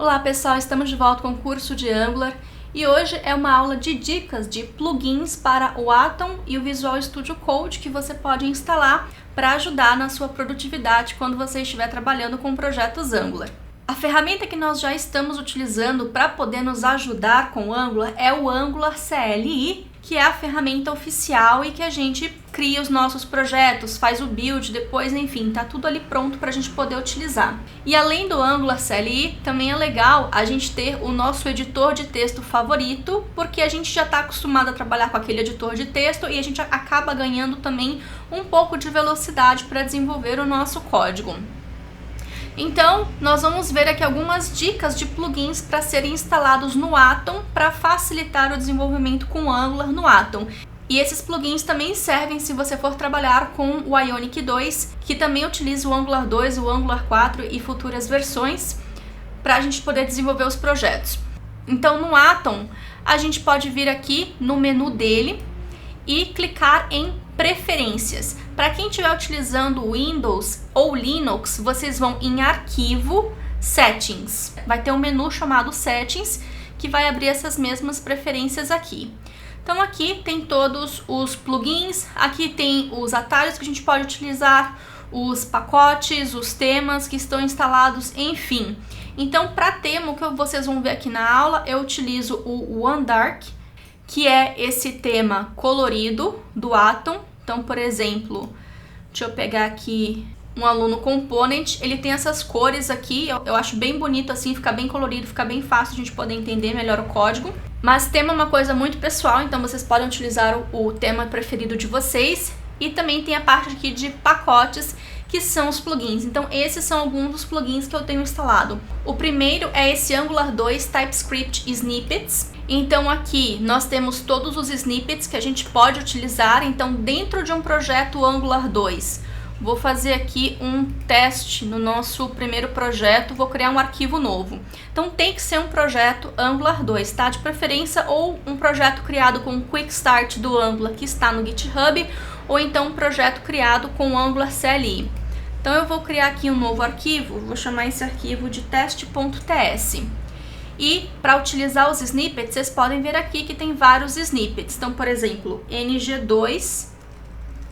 Olá pessoal, estamos de volta com o curso de Angular e hoje é uma aula de dicas de plugins para o Atom e o Visual Studio Code que você pode instalar para ajudar na sua produtividade quando você estiver trabalhando com projetos Angular. A ferramenta que nós já estamos utilizando para poder nos ajudar com o Angular é o Angular CLI, que é a ferramenta oficial e que a gente cria os nossos projetos, faz o build, depois, enfim, tá tudo ali pronto para a gente poder utilizar. E além do Angular CLI, também é legal a gente ter o nosso editor de texto favorito, porque a gente já está acostumado a trabalhar com aquele editor de texto e a gente acaba ganhando também um pouco de velocidade para desenvolver o nosso código. Então, nós vamos ver aqui algumas dicas de plugins para serem instalados no Atom para facilitar o desenvolvimento com o Angular no Atom. E esses plugins também servem se você for trabalhar com o Ionic 2, que também utiliza o Angular 2, o Angular 4 e futuras versões, para a gente poder desenvolver os projetos. Então, no Atom, a gente pode vir aqui no menu dele e clicar em Preferências. Para quem estiver utilizando Windows ou Linux, vocês vão em Arquivo, Settings. Vai ter um menu chamado Settings, que vai abrir essas mesmas preferências aqui. Então aqui tem todos os plugins, aqui tem os atalhos que a gente pode utilizar, os pacotes, os temas que estão instalados, enfim. Então para tema, o que vocês vão ver aqui na aula, eu utilizo o OneDark, que é esse tema colorido do Atom. Então, por exemplo, deixa eu pegar aqui um aluno component, ele tem essas cores aqui, eu acho bem bonito assim, fica bem colorido, fica bem fácil a gente poder entender melhor o código. Mas tema é uma coisa muito pessoal, então vocês podem utilizar o tema preferido de vocês. E também tem a parte aqui de pacotes, que são os plugins. Então esses são alguns dos plugins que eu tenho instalado. O primeiro é esse Angular 2 TypeScript Snippets. Então aqui nós temos todos os snippets que a gente pode utilizar. Então dentro de um projeto Angular 2, vou fazer aqui um teste no nosso primeiro projeto, vou criar um arquivo novo. Então tem que ser um projeto Angular 2, tá? De preferência ou um projeto criado com o Quick Start do Angular que está no GitHub, ou então um projeto criado com o Angular CLI. Então eu vou criar aqui um novo arquivo, vou chamar esse arquivo de teste.ts. E para utilizar os snippets, vocês podem ver aqui que tem vários snippets. Então, por exemplo, ng2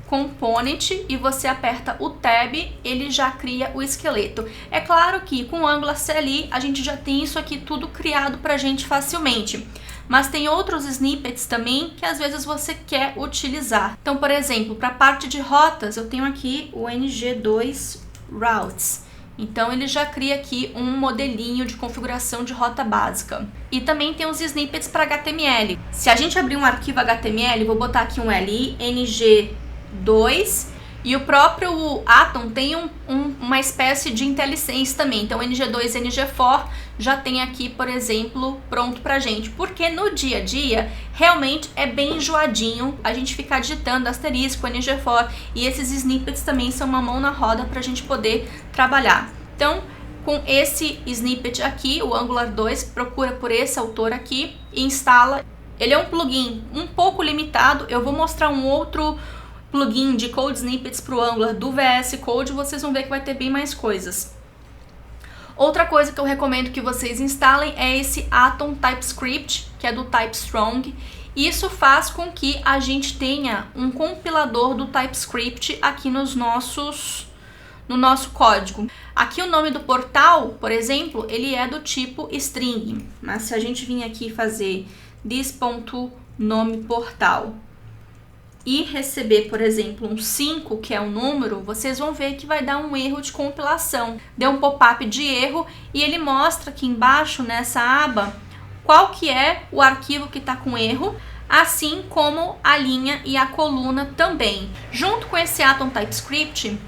component, e você aperta o tab, ele já cria o esqueleto. É claro que com o Angular CLI a gente já tem isso aqui tudo criado para a gente facilmente. Mas tem outros snippets também que às vezes você quer utilizar. Então, por exemplo, para a parte de rotas, eu tenho aqui o ng2 routes. Então ele já cria aqui um modelinho de configuração de rota básica. E também tem os snippets para HTML. Se a gente abrir um arquivo HTML, vou botar aqui um li, ng2, e o próprio Atom tem uma espécie de IntelliSense também. Então ng2 e ng4 já tem aqui, por exemplo, pronto pra gente. Porque no dia a dia, realmente é bem enjoadinho a gente ficar digitando asterisco, ng4, e esses snippets também são uma mão na roda pra gente poder trabalhar. Então, com esse snippet aqui, o Angular 2, procura por esse autor aqui e instala. Ele é um plugin um pouco limitado, eu vou mostrar um outro plugin de Code Snippets para o Angular do VS Code, vocês vão ver que vai ter bem mais coisas. Outra coisa que eu recomendo que vocês instalem é esse Atom TypeScript, que é do TypeStrong. Isso faz com que a gente tenha um compilador do TypeScript aqui no nosso código. Aqui o nome do portal, por exemplo, ele é do tipo string. Mas se a gente vir aqui fazer this.nomePortal e receber, por exemplo, um 5, que é um número, vocês vão ver que vai dar um erro de compilação. Deu um pop-up de erro e ele mostra aqui embaixo, nessa aba, qual que é o arquivo que está com erro, assim como a linha e a coluna também. Junto com esse Atom TypeScript,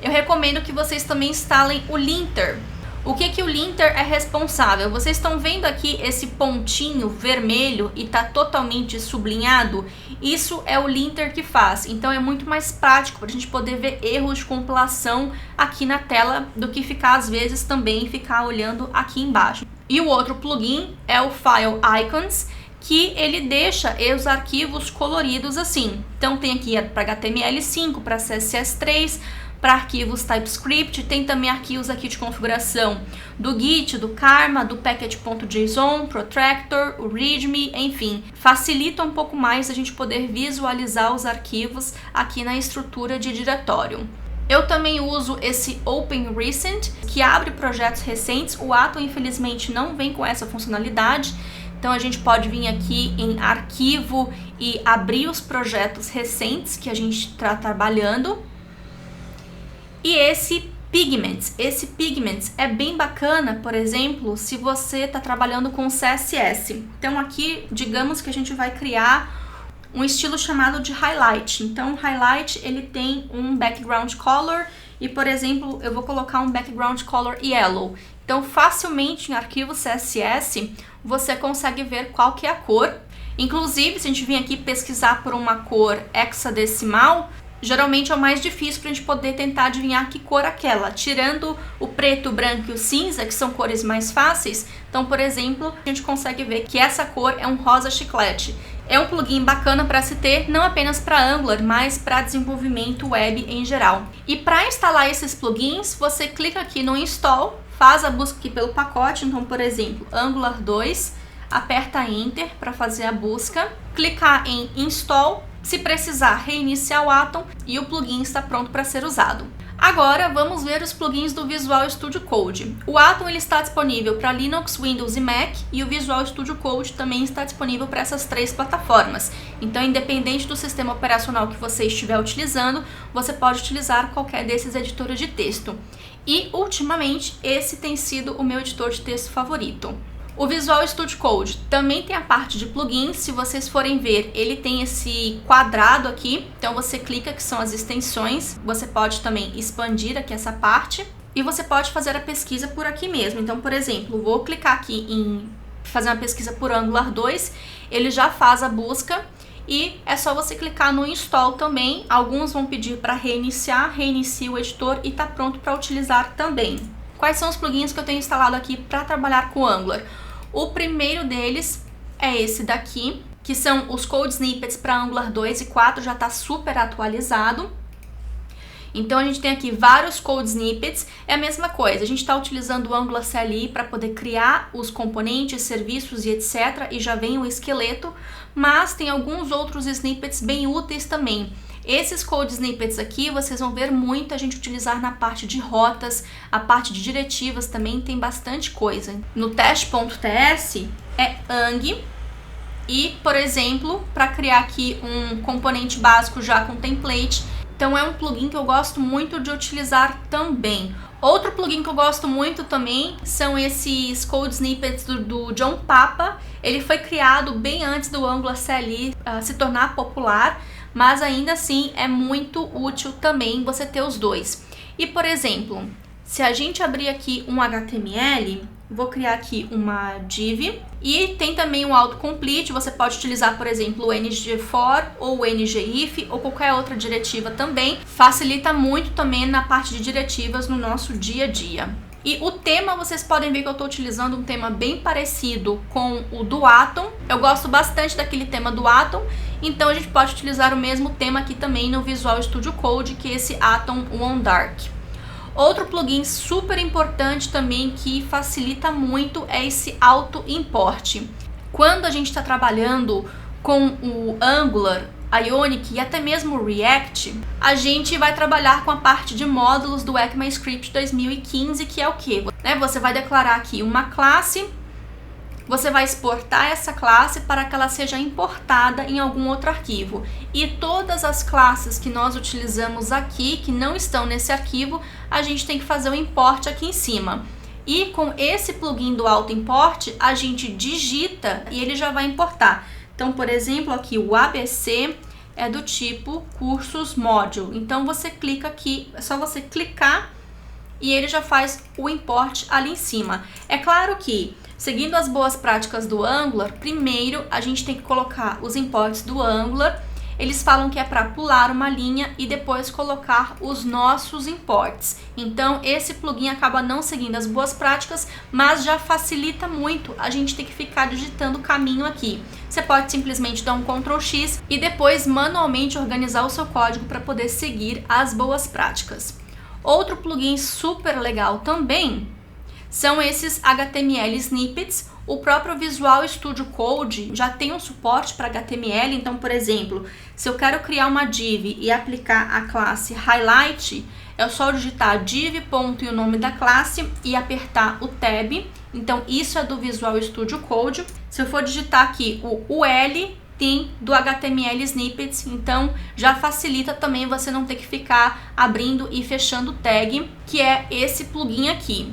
eu recomendo que vocês também instalem o linter. O que o linter é responsável? Vocês estão vendo aqui esse pontinho vermelho e está totalmente sublinhado? Isso é o linter que faz. Então é muito mais prático para a gente poder ver erros de compilação aqui na tela do que ficar às vezes também ficar olhando aqui embaixo. E o outro plugin é o File Icons, que ele deixa os arquivos coloridos assim. Então tem aqui para HTML5, para CSS3, para arquivos TypeScript, tem também arquivos aqui de configuração do Git, do Karma, do package.json, Protractor, o README, enfim, facilita um pouco mais a gente poder visualizar os arquivos aqui na estrutura de diretório. Eu também uso esse Open Recent, que abre projetos recentes. O Atom, infelizmente, não vem com essa funcionalidade, então a gente pode vir aqui em arquivo e abrir os projetos recentes que a gente está trabalhando. E esse Pigments é bem bacana, por exemplo, se você está trabalhando com CSS. Então aqui, digamos que a gente vai criar um estilo chamado de highlight. Então, o highlight, ele tem um background color e, por exemplo, eu vou colocar um background color yellow. Então, facilmente em arquivo CSS, você consegue ver qual que é a cor. Inclusive, se a gente vir aqui pesquisar por uma cor hexadecimal, geralmente é o mais difícil para a gente poder tentar adivinhar que cor é aquela. Tirando o preto, o branco e o cinza, que são cores mais fáceis, então, por exemplo, a gente consegue ver que essa cor é um rosa chiclete. É um plugin bacana para se ter, não apenas para Angular, mas para desenvolvimento web em geral. E para instalar esses plugins, você clica aqui no Install, faz a busca aqui pelo pacote, então, por exemplo, Angular 2, aperta Enter para fazer a busca, clicar em Install, se precisar reiniciar o Atom e o plugin está pronto para ser usado. Agora vamos ver os plugins do Visual Studio Code. O Atom ele está disponível para Linux, Windows e Mac, e o Visual Studio Code também está disponível para essas três plataformas. Então, independente do sistema operacional que você estiver utilizando, você pode utilizar qualquer desses editores de texto. E, ultimamente, esse tem sido o meu editor de texto favorito. O Visual Studio Code também tem a parte de plugins. Se vocês forem ver, ele tem esse quadrado aqui, então você clica, que são as extensões. Você pode também expandir aqui essa parte e você pode fazer a pesquisa por aqui mesmo. Então, por exemplo, vou clicar aqui em fazer uma pesquisa por Angular 2, ele já faz a busca e é só você clicar no Install também. Alguns vão pedir para reiniciar, reinicia o editor e está pronto para utilizar também. Quais são os plugins que eu tenho instalado aqui para trabalhar com Angular? O primeiro deles é esse daqui, que são os Code Snippets para Angular 2 e 4, já está super atualizado. Então a gente tem aqui vários Code Snippets, é a mesma coisa, a gente está utilizando o Angular CLI para poder criar os componentes, serviços e etc. E já vem o esqueleto, mas tem alguns outros snippets bem úteis também. Esses Code Snippets aqui, vocês vão ver muito a gente utilizar na parte de rotas, a parte de diretivas também tem bastante coisa. No test.ts é ang e, por exemplo, para criar aqui um componente básico já com template, então é um plugin que eu gosto muito de utilizar também. Outro plugin que eu gosto muito também são esses Code Snippets do John Papa. Ele foi criado bem antes do Angular CLI se tornar popular, mas ainda assim é muito útil também você ter os dois. E, por exemplo, se a gente abrir aqui um HTML, vou criar aqui uma div e tem também um autocomplete. Você pode utilizar, por exemplo, o ngFor ou o ngIf ou qualquer outra diretiva também. Facilita muito também na parte de diretivas no nosso dia a dia. E o tema, vocês podem ver que eu estou utilizando um tema bem parecido com o do Atom. Eu gosto bastante daquele tema do Atom, então a gente pode utilizar o mesmo tema aqui também no Visual Studio Code, que é esse Atom One Dark. Outro plugin super importante também que facilita muito é esse Auto Import. Quando a gente está trabalhando com o Angular, Ionic e até mesmo o React, a gente vai trabalhar com a parte de módulos do ECMAScript 2015, que é o quê? Você vai declarar aqui uma classe, você vai exportar essa classe para que ela seja importada em algum outro arquivo. E todas as classes que nós utilizamos aqui, que não estão nesse arquivo, a gente tem que fazer o import aqui em cima. E com esse plugin do Auto Import, a gente digita e ele já vai importar. Então, por exemplo, aqui o ABC é do tipo cursos module. Então, você clica aqui, é só você clicar e ele já faz o import ali em cima. É claro que, seguindo as boas práticas do Angular, primeiro a gente tem que colocar os imports do Angular. Eles falam que é para pular uma linha e depois colocar os nossos imports. Então, esse plugin acaba não seguindo as boas práticas, mas já facilita muito a gente ter que ficar digitando o caminho aqui. Você pode simplesmente dar um Ctrl X e depois manualmente organizar o seu código para poder seguir as boas práticas. Outro plugin super legal também são esses HTML snippets. O próprio Visual Studio Code já tem um suporte para HTML, então, por exemplo, se eu quero criar uma div e aplicar a classe highlight, é só digitar div. E o nome da classe e apertar o tab. Então, isso é do Visual Studio Code. Se eu for digitar aqui o UL, tem do HTML Snippets, então já facilita também você não ter que ficar abrindo e fechando tag, que é esse plugin aqui.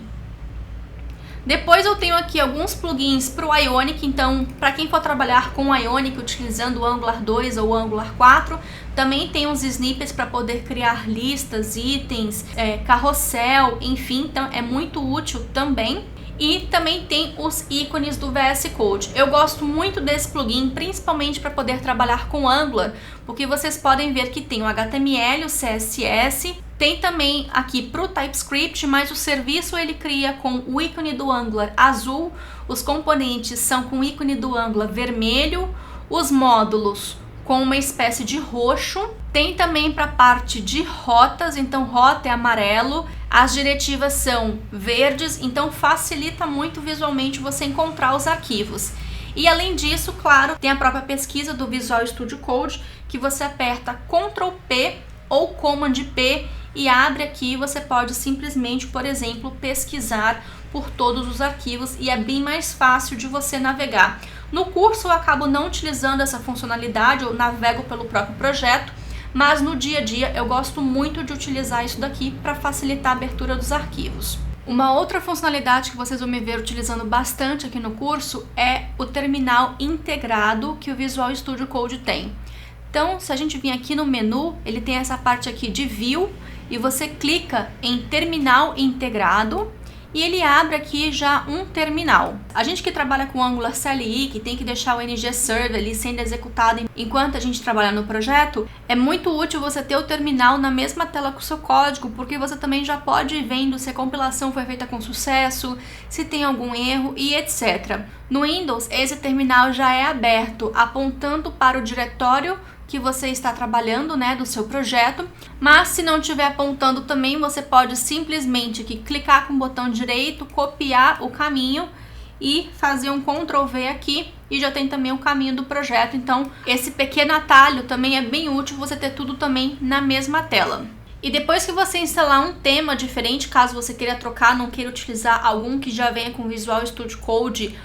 Depois eu tenho aqui alguns plugins para o Ionic, então para quem for trabalhar com o Ionic utilizando o Angular 2 ou o Angular 4, também tem uns snippets para poder criar listas, itens, carrossel, enfim, então é muito útil também. E também tem os ícones do VS Code. Eu gosto muito desse plugin, principalmente para poder trabalhar com Angular, porque vocês podem ver que tem o HTML, o CSS, tem também aqui para o TypeScript, mas o serviço ele cria com o ícone do Angular azul, os componentes são com o ícone do Angular vermelho, os módulos com uma espécie de roxo. Tem também para a parte de rotas, então rota é amarelo, as diretivas são verdes, então facilita muito visualmente você encontrar os arquivos. E além disso, claro, tem a própria pesquisa do Visual Studio Code, que você aperta Ctrl P ou Command P e abre aqui, você pode simplesmente, por exemplo, pesquisar por todos os arquivos e é bem mais fácil de você navegar. No curso eu acabo não utilizando essa funcionalidade, eu navego pelo próprio projeto, mas no dia a dia eu gosto muito de utilizar isso daqui para facilitar a abertura dos arquivos. Uma outra funcionalidade que vocês vão me ver utilizando bastante aqui no curso é o terminal integrado que o Visual Studio Code tem. Então, se a gente vir aqui no menu, ele tem essa parte aqui de View e você clica em terminal integrado e ele abre aqui já um terminal. A gente que trabalha com Angular CLI, que tem que deixar o NGServer ali sendo executado enquanto a gente trabalha no projeto, é muito útil você ter o terminal na mesma tela com o seu código, porque você também já pode ir vendo se a compilação foi feita com sucesso, se tem algum erro e etc. No Windows, esse terminal já é aberto, apontando para o diretório que você está trabalhando, né, do seu projeto, mas se não estiver apontando também, você pode simplesmente aqui clicar com o botão direito, copiar o caminho e fazer um Ctrl V aqui e já tem também o caminho do projeto. Então, esse pequeno atalho também é bem útil você ter tudo também na mesma tela. E depois que você instalar um tema diferente, caso você queira trocar, não queira utilizar algum que já venha com Visual Studio Code,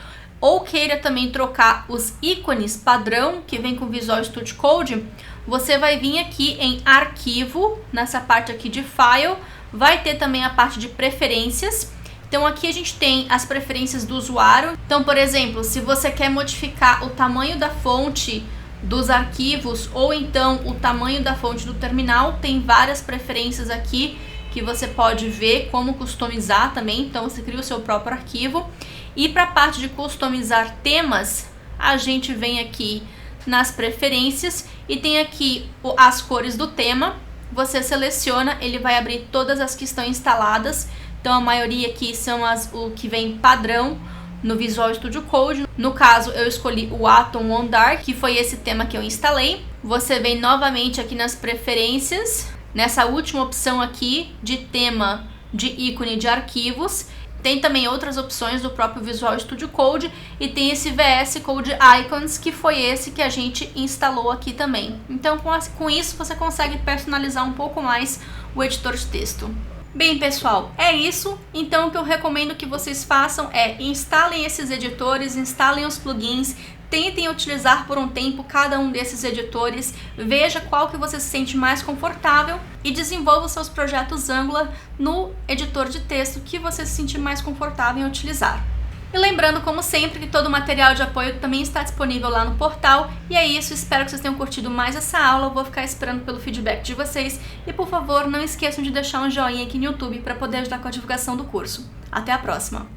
ou queira também trocar os ícones padrão que vem com o Visual Studio Code, você vai vir aqui em Arquivo, nessa parte aqui de File, vai ter também a parte de Preferências. Então aqui a gente tem as preferências do usuário. Então, por exemplo, se você quer modificar o tamanho da fonte dos arquivos ou então o tamanho da fonte do terminal, tem várias preferências aqui que você pode ver como customizar também. Então você cria o seu próprio arquivo. E para a parte de customizar temas, a gente vem aqui nas preferências e tem aqui as cores do tema. Você seleciona, ele vai abrir todas as que estão instaladas. Então a maioria aqui são o que vem padrão no Visual Studio Code. No caso, eu escolhi o Atom On Dark, que foi esse tema que eu instalei. Você vem novamente aqui nas preferências, nessa última opção aqui de tema de ícone de arquivos. Tem também outras opções do próprio Visual Studio Code e tem esse VS Code Icons, que foi esse que a gente instalou aqui também. Então, com isso, você consegue personalizar um pouco mais o editor de texto. Bem, pessoal, é isso. Então, o que eu recomendo que vocês façam é instalem esses editores, instalem os plugins, tentem utilizar por um tempo cada um desses editores, veja qual que você se sente mais confortável e desenvolva os seus projetos Angular no editor de texto que você se sentir mais confortável em utilizar. E lembrando, como sempre, que todo o material de apoio também está disponível lá no portal. E é isso, espero que vocês tenham curtido mais essa aula, eu vou ficar esperando pelo feedback de vocês. E por favor, não esqueçam de deixar um joinha aqui no YouTube para poder ajudar com a divulgação do curso. Até a próxima!